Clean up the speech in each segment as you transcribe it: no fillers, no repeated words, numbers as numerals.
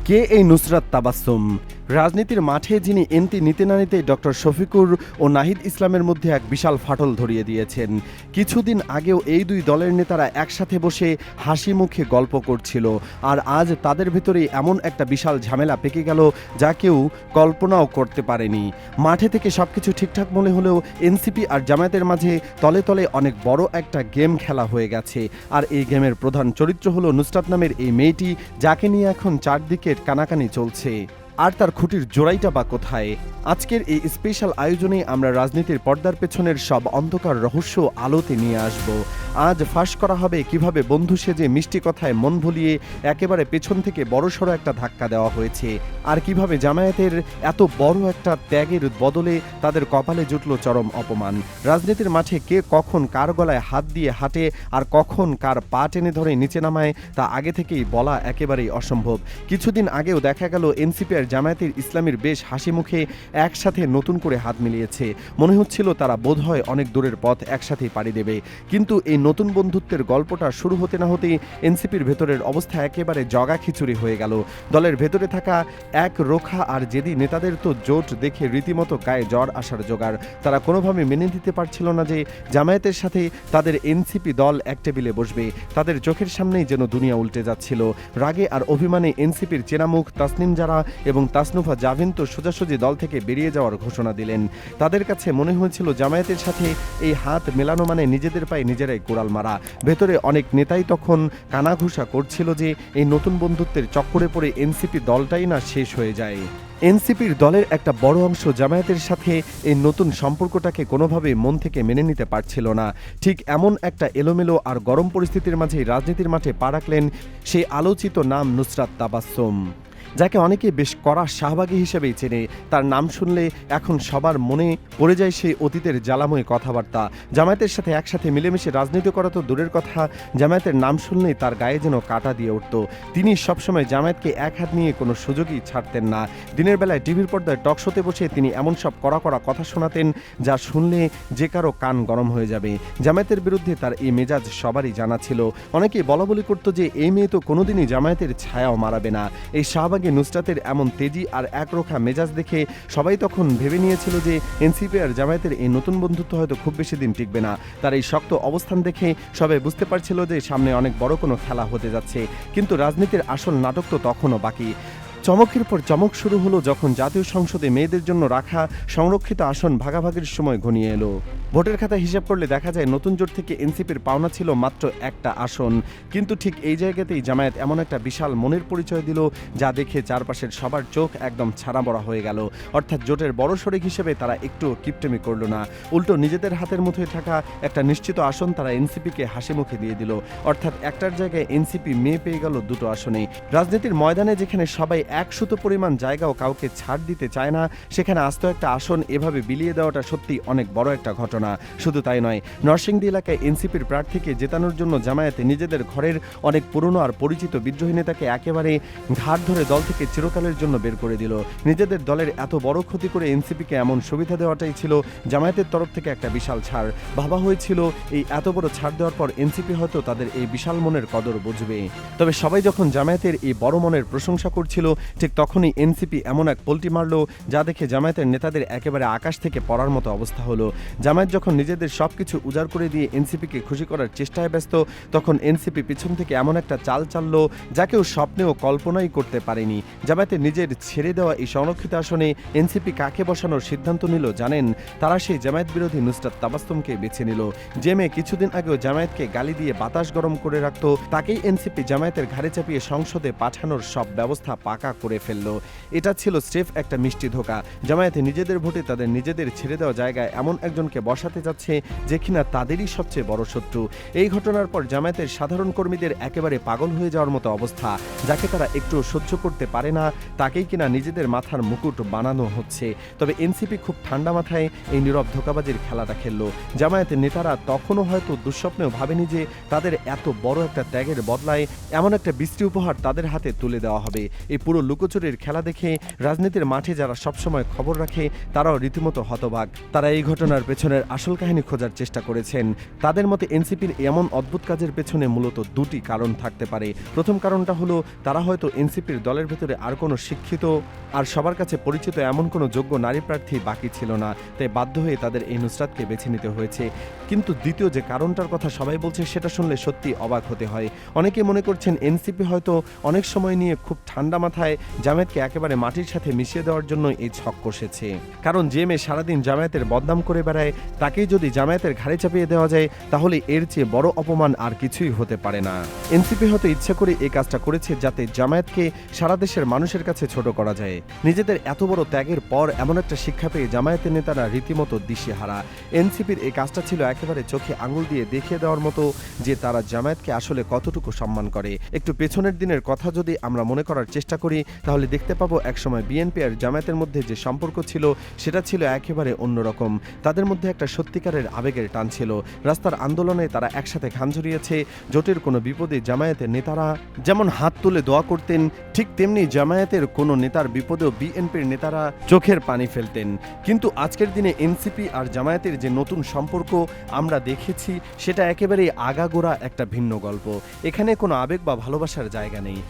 কে এই নুসরাত তাবাসসুম? রাজনীতির মাঠে যিনি এন্ট্রি নিতে না নিতেই ডক্টর শফিকুর ও নাহিদ ইসলামের মধ্যে এক বিশাল ফাটল ধরিয়ে দিয়েছেন। কিছুদিন আগেও এই দুই দলের নেতারা একসাথে বসে হাসি মুখে গল্প করছিল, আর আজ তাদের ভেতরে এমন একটা বিশাল ঝামেলা পেকে গেল যা কেউ কল্পনাও করতে পারেনি। মাঠে থেকে সবকিছু ঠিকঠাক মনে হলেও এনসিপি আর জামায়াতের মাঝে তলে তলে অনেক বড় একটা গেম খেলা হয়ে গেছে। আর এই গেমের প্রধান চরিত্র হলো নুসরাত নামের এই মেয়েটি, যাকে নিয়ে এখন চারদিকে কানাকানি চলছে। আর তার খুঁটির জোড়াইটা বা কোথায়? আজকের এই স্পেশাল আয়োজনে আমরা রাজনীতির পর্দার পেছনের সব অন্ধকার রহস্য আলোতে নিয়ে আসব। আজ ফাঁস করা হবে কিভাবে বন্ধু সেজে মিষ্টি কথায় মন ভুলিয়ে একেবারে পেছন থেকে বড়সড় একটা ধাক্কা দেওয়া হয়েছে, আর কিভাবে জামায়াতের এত বড় একটা ত্যাগের বদলে তাদের কপালে জুটল চরম অপমান। রাজনীতির মাঠে কে কখন কার গলায় হাত দিয়ে হাঁটে আর কখন কার পা টেনে ধরে নিচে নামায় তা আগে থেকেই বলা একেবারেই অসম্ভব। কিছুদিন আগেও দেখা গেল এনসিপি আর জামায়াতের ইসলামীর বেশ হাসি মুখে একসাথে নতুন করে হাত মিলিয়েছে। মনে হচ্ছিল তারা বোধহয় অনেক দূরের পথ একসাথেই পাড়ি দেবে। কিন্তু এই নতুন বন্ধুত্বের গল্পটা শুরু হতে না হতেই এনসিপির ভেতরের অবস্থা একেবারে জগা খিচুড়ি হয়ে গেল। দলের ভেতরে থাকা এক রোখা আর জেদি নেতাদের তো জোট দেখে রীতিমতো গায়ে জ্বর আসার জোগাড়। তারা কোনোভাবে মেনে নিতে পারছিল না যে জামায়াতের সাথে তাদের এনসিপি দল এক টেবিলে বসবে। তাদের চোখের সামনেই যেন দুনিয়া উল্টে যাচ্ছিল। রাগে আর অভিমানে এনসিপির চেনামুখ তাসনিম জারা এবং তাসনুফা জাভিন তো সোজাসুজি দল থেকে বেরিয়ে যাওয়ার ঘোষণা দিলেন। তাদের কাছে মনে হয়েছিল জামায়াতের সাথে এই হাত মেলানো মানে নিজেদের পায়ে নিজেরাই কোড়াল মারা। ভেতরে অনেক নেতাই তখন কানাঘুষা করছিল যে এই নতুন বন্ধুত্বের চক্করে পড়ে এনসিপি দলটাই না শেষ হয়ে যায়। এনসিপির দলের একটা বড় অংশ জামায়াতের সাথে এই নতুন সম্পর্কটাকে কোনোভাবে মন থেকে মেনে নিতে পারছিল না। ঠিক এমন একটা এলোমেলো আর গরম পরিস্থিতির মাঝেই রাজনীতির মাঠে পা রাখলেন সেই আলোচিত নাম নুসরাত তাবাসসুম, যাকে অনেকে বেশ কড়া শাহবাগী হিসেবেই চেনে। তার নাম শুনলে এখন সবার মনে পড়ে যায় সেই অতীতের জ্বালাময় কথাবার্তা। জামায়াতের সাথে একসাথে মিলেমিশে রাজনীতি করা তো দূরের কথা, জামায়াতের নাম শুনলেই তার গায়ে যেন কাঁটা দিয়ে উঠত। তিনি সবসময় জামায়াতকে এক হাত নিয়ে কোনো সুযোগই ছাড়তেন না। দিনের বেলায় টিভির পর্দায় টক শোতে বসে তিনি এমন সব কড়া কড়া কথা শোনাতেন যা শুনলে যে কারো কান গরম হয়ে যাবে। জামায়াতের বিরুদ্ধে তার এই মেজাজ সবারই জানা ছিল। অনেকেই বলাবলি করত যে এই মেয়ে তো কোনোদিনই জামায়াতের ছায়াও মারাবে না। এই শাহবাগ নুসরাতের এমন তেজি আর একরোখা মেজাজ দেখে সবাই তখন ভেবে নিয়েছিল যে এনসিপি আর জামায়াতের এই নতুন বন্ধুত্ব হয়তো খুব বেশি দিন টিকবে না। তার এই শক্ত অবস্থান দেখে সবাই বুঝতে পারছিল যে সামনে অনেক বড় কোনো খেলা হতে যাচ্ছে। কিন্তু রাজনীতির আসল নাটক তো তখনও বাকি। চমকের পর চমক শুরু হলো যখন জাতীয় সংসদে মেয়েদের জন্য রাখা সংরক্ষিত আসন ভাগাভাগির সময় ঘনিয়ে এলো। ভোটের খাতায় হিসাব করলে দেখা যায় নতুন জোট থেকে এনসিপির পাওনা ছিল মাত্র একটা আসন। কিন্তু ঠিক এই জায়গাতেই জামায়াত এমন একটা বিশাল মনের পরিচয় দিল যা দেখে চারপাশের সবার চোখ একদম ছাড়া বড়া হয়ে গেল। অর্থাৎ জোটের বড় শরিক হিসেবে তারা একটু কিপটেমি করলো না, উল্টো নিজেদের হাতের মুঠোয় থাকা একটা নিশ্চিত আসন তারা এনসিপিকে হাসি মুখে দিয়ে দিল। অর্থাৎ একটার জায়গায় এনসিপি মেয়ে পেয়ে গেল দুটো আসনে। রাজনীতির ময়দানে যেখানে সবাই এক সুতো পরিমাণ জায়গাও কাউকে ছাড় দিতে চায় না, সেখানে আস্ত একটা আসন এভাবে বিলিয়ে দেওয়াটা সত্যি অনেক বড় একটা ঘটনা। শুধু তাই নয়, নরসিংদী এলাকায় এনসিপির প্রার্থীকে জেতানোর জন্য জামায়াতে নিজেদের ঘরের অনেক পুরনো আর পরিচিত বিদ্রোহী নেতাকে একেবারে ঘাট ধরে দল থেকে চিরকালের জন্য বের করে দিল। নিজেদের দলের এত বড় ক্ষতি করে এনসিপিকে এমন সুবিধা দেওয়াটাই ছিল জামায়াতের তরফ থেকে একটা বিশাল ছাড়। ভাবা হয়েছিল এই এত বড় ছাড় দেওয়ার পর এনসিপি হয়তো তাদের এই বিশাল মনের কদর বুঝবে। তবে সবাই যখন জামায়াতের এই বড় মনের প্রশংসা করছিল, ঠিক তখনই এনসিপি এমন এক পোল্টি মারল যা দেখে জামায়াতের নেতাদের একেবারে আকাশ থেকে পড়ার মতো অবস্থা হলো। জামায়াত যখন নিজেদের সবকিছু উজাড় করে দিয়ে এনসিপিকে খুশি করার চেষ্টায় ব্যস্ত, তখন এনসিপি পিছন থেকে এমন একটা চাল চাললো যা কেউ স্বপ্নেও কল্পনাই করতে পারেনি। জামায়াতের নিজের ছেড়ে দেওয়া এই সংরক্ষিত আসনে এনসিপি কাকে বসানোর সিদ্ধান্ত নিল জানেন? তারা সেই জামায়াত বিরোধী নুসরাত তাবাসসুমকে বেছে নিল। যে মেয়ে কিছুদিন আগেও জামায়াতকে গালি দিয়ে বাতাস গরম করে রাখত, তাকেই এনসিপি জামায়াতের ঘাড়ে চাপিয়ে সংসদে পাঠানোর সব ব্যবস্থা পাকা করে ফেলল। এটা ছিল স্রেফ একটা মিষ্টি ধোঁকা। জামায়াতে নিজেদের ভোটে তাদের নিজেদের ছেড়ে দেওয়া জায়গায় এমন একজনকে বসাতে যাচ্ছে যে কিনা তাদেরই সবচেয়ে বড় শত্রু। এই ঘটনার পর জামায়াতের সাধারণ কর্মীদের একেবারে পাগল হয়ে যাওয়ার মতো অবস্থা। যাকে তারা একটু সহ্য করতে পারে না তাকেই কিনা নিজেদের মাথার মুকুট বানানো হচ্ছে। তবে এনসিপি খুব ঠান্ডা মাথায় এই নীরব ধোঁকাবাজির খেলাটা খেললো। জামায়াতের নেতারা তখনও হয়তো দুঃস্বপ্নেও ভাবেনি যে তাদের এত বড় একটা ত্যাগের বদলায় এমন একটা বিশ্রী উপহার তাদের হাতে তুলে দেওয়া হবে। এই পুরো লুকোচুরির খেলা দেখে রাজনীতির মাঠে যারা সবসময় খবর রাখে তারাও রীতিমতো হতবাক। তারা এই ঘটনার পেছনের আসল কাহিনী খোঁজার চেষ্টা করেছেন। তাদের মতে এনসিপির এমন অদ্ভুত কাজের পেছনে মূলত দুটি কারণ থাকতে পারে। প্রথম কারণটা হলো তারা হয়তো এনসিপির দলের ভেতরে আর কোনো শিক্ষিত আর সবার কাছে পরিচিত এমন কোনো যোগ্য নারী প্রার্থী বাকি ছিল না, তাই বাধ্য হয়ে তাদের এই নুসরাতকে বেছে নিতে হয়েছে। কিন্তু দ্বিতীয় যে কারণটার কথা সবাই বলছে সেটা শুনলে সত্যি অবাক হতে হয়। অনেকে মনে করছেন এনসিপি হয়তো অনেক সময় নিয়ে খুব ঠান্ডা মাথায় জামায়াতকে একেবারে মাটির সাথে মিশিয়ে দেওয়ার জন্য এই ছক কষেছে। কারণ যে মেয়ে সারাদিন জামায়াতের বদনাম করে বেড়ায় তাকেই যদি জামায়াতের ঘাড়ে চাপিয়ে দেওয়া যায় তাহলে এর চেয়ে বড় অপমান আর কিছুই হতে পারে না। এনসিপি হয়তো ইচ্ছা করে এই কাজটা করেছে যাতে জামায়াতকে সারা দেশের মানুষের কাছে ছোট করা যায়। নিজেদের এত বড় ত্যাগের পর এমন একটা শিক্ষা পেয়ে জামায়াতের নেতারা রীতিমতো দিশেহারা। এনসিপির এই কাজটা ছিল একেবারে চোখে আঙুল দিয়ে দেখিয়ে দেওয়ার মতো যে তারা জামায়াতকে আসলে কতটুকু সম্মান করে। একটু পেছনের দিনের কথা যদি আমরা মনে করার চেষ্টা করি তাহলে দেখতে পাবো একসময় বিএনপি আর জামায়াতের মধ্যে যে সম্পর্ক ছিল সেটা ছিল একেবারে অন্যরকম। তাদের মধ্যে একটা সত্যিকারের আবেগের টান ছিল। রাস্তার আন্দোলনে তারা একসাথে ঘাম ঝরিয়েছে। জোটের কোনো বিপদে জামায়াতের নেতারা যেমন হাত তুলে দোয়া করতেন, ঠিক তেমনি জামায়াতের কোনো নেতার বিপদেও বিএনপির নেতারা চোখের পানি ফেলতেন। কিন্তু আজকের দিনে এনসিপি আর জামায়াতের যে নতুন সম্পর্ক আমরা দেখেছি সেটা একেবারে আগাগোড়া একটা ভিন্ন গল্প। এখানে কোনো আবেগ বা ভালোবাসার জায়গা নেই।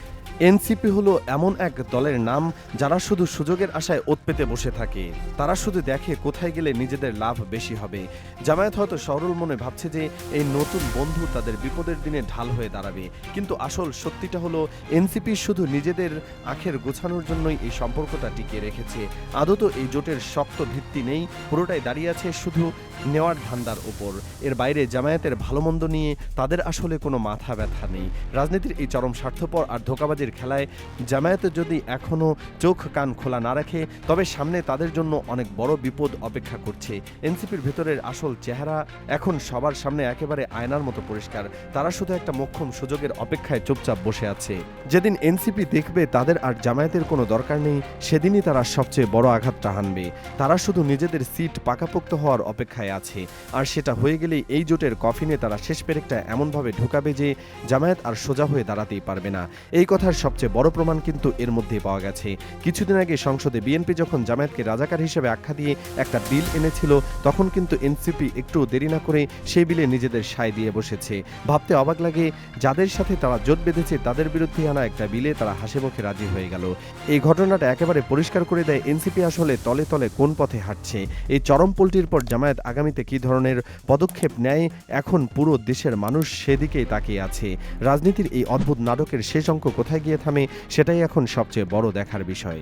এনসিপি হলো এমন এক দলের নাম যারা শুধু সুযোগের আশায় ওৎ পেতে বসে থাকে। তারা শুধু দেখে কোথায় গেলে নিজেদের লাভ বেশি হবে। জামায়াত হয়তো সরল মনে ভাবছে যে এই নতুন বন্ধু তাদের বিপদের দিনে ঢাল হয়ে দাঁড়াবে, কিন্তু আসল সত্যিটা হলো এনসিপি শুধু নিজেদের আখের গোছানোর জন্যই এই সম্পর্কটা টিকিয়ে রেখেছে। আদত এই জোটের শক্ত ভিত্তি নেই, পুরোটাই দাঁড়িয়ে আছে শুধু নেওয়ার ধান্দার ওপর। এর বাইরে জামায়াতের ভালো মন্দ নিয়ে তাদের আসলে কোনো মাথা ব্যথা নেই। রাজনীতির এই চরম স্বার্থপর আর ধোঁকাবাজির খেলায় জামায়াত যদি এখনও চোখ কান খোলা না রাখে তবে সামনে তাদের জন্য অনেক বড় বিপদ অপেক্ষা করছে। এনসিপির ভেতরের আসল চেহারা এখন সবার সামনে একেবারে আয়নার মতো পরিষ্কার। তারা শুধু একটা মোক্ষম সুযোগের অপেক্ষায় চুপচাপ বসে আছে। যেদিন এনসিপি দেখবে তাদের আর জামায়াতের কোনো দরকার নেই সেদিনই তারা সবচেয়ে বড় আঘাতটা হানবে। তারা শুধু নিজেদের সিট পাকাপোক্ত হওয়ার অপেক্ষায় আছে, আর সেটা হয়ে গেলেই এই জোটের কফিনে তারা শেষ পেরেকটা এমনভাবে ঢুকাবে যে জামায়াত আর সোজা হয়ে দাঁড়াতেই পারবে না। এই কথার সবচেয়ে বড় প্রমাণ কিন্তু এর মধ্যেই পাওয়া গেছে। কিছুদিন আগে সংসদে বিএনপি যখন জামায়াতকে রাজাকার হিসেবে আখ্যা দিয়ে একটা বিল এনেছিল তখন কিন্তু এনসিপি একটু দেরি না করে সেই বিলে নিজেদের সায় দিয়ে বসেছে। ভাবতে অবাক লাগে যাদের সাথে তারা জোট বেঁধেছে তাদের বিরুদ্ধে আনা একটা বিলে তারা হাসিমুখে রাজি হয়ে গেল। এই ঘটনাটা একেবারে পরিষ্কার করে দেয় এনসিপি আসলে তলে তলে কোন পথে হাঁটছে। এই চরম পল্টির পর জামায়াত আগামীতে কী ধরনের পদক্ষেপ নেয় এখন পুরো দেশের মানুষ সেদিকেই তাকিয়ে আছে। রাজনীতির এই অদ্ভুত নাটকের শেষ অঙ্ক কোথায় গিয়ে থামে সেটাই এখন সবচেয়ে বড় দেখার বিষয়।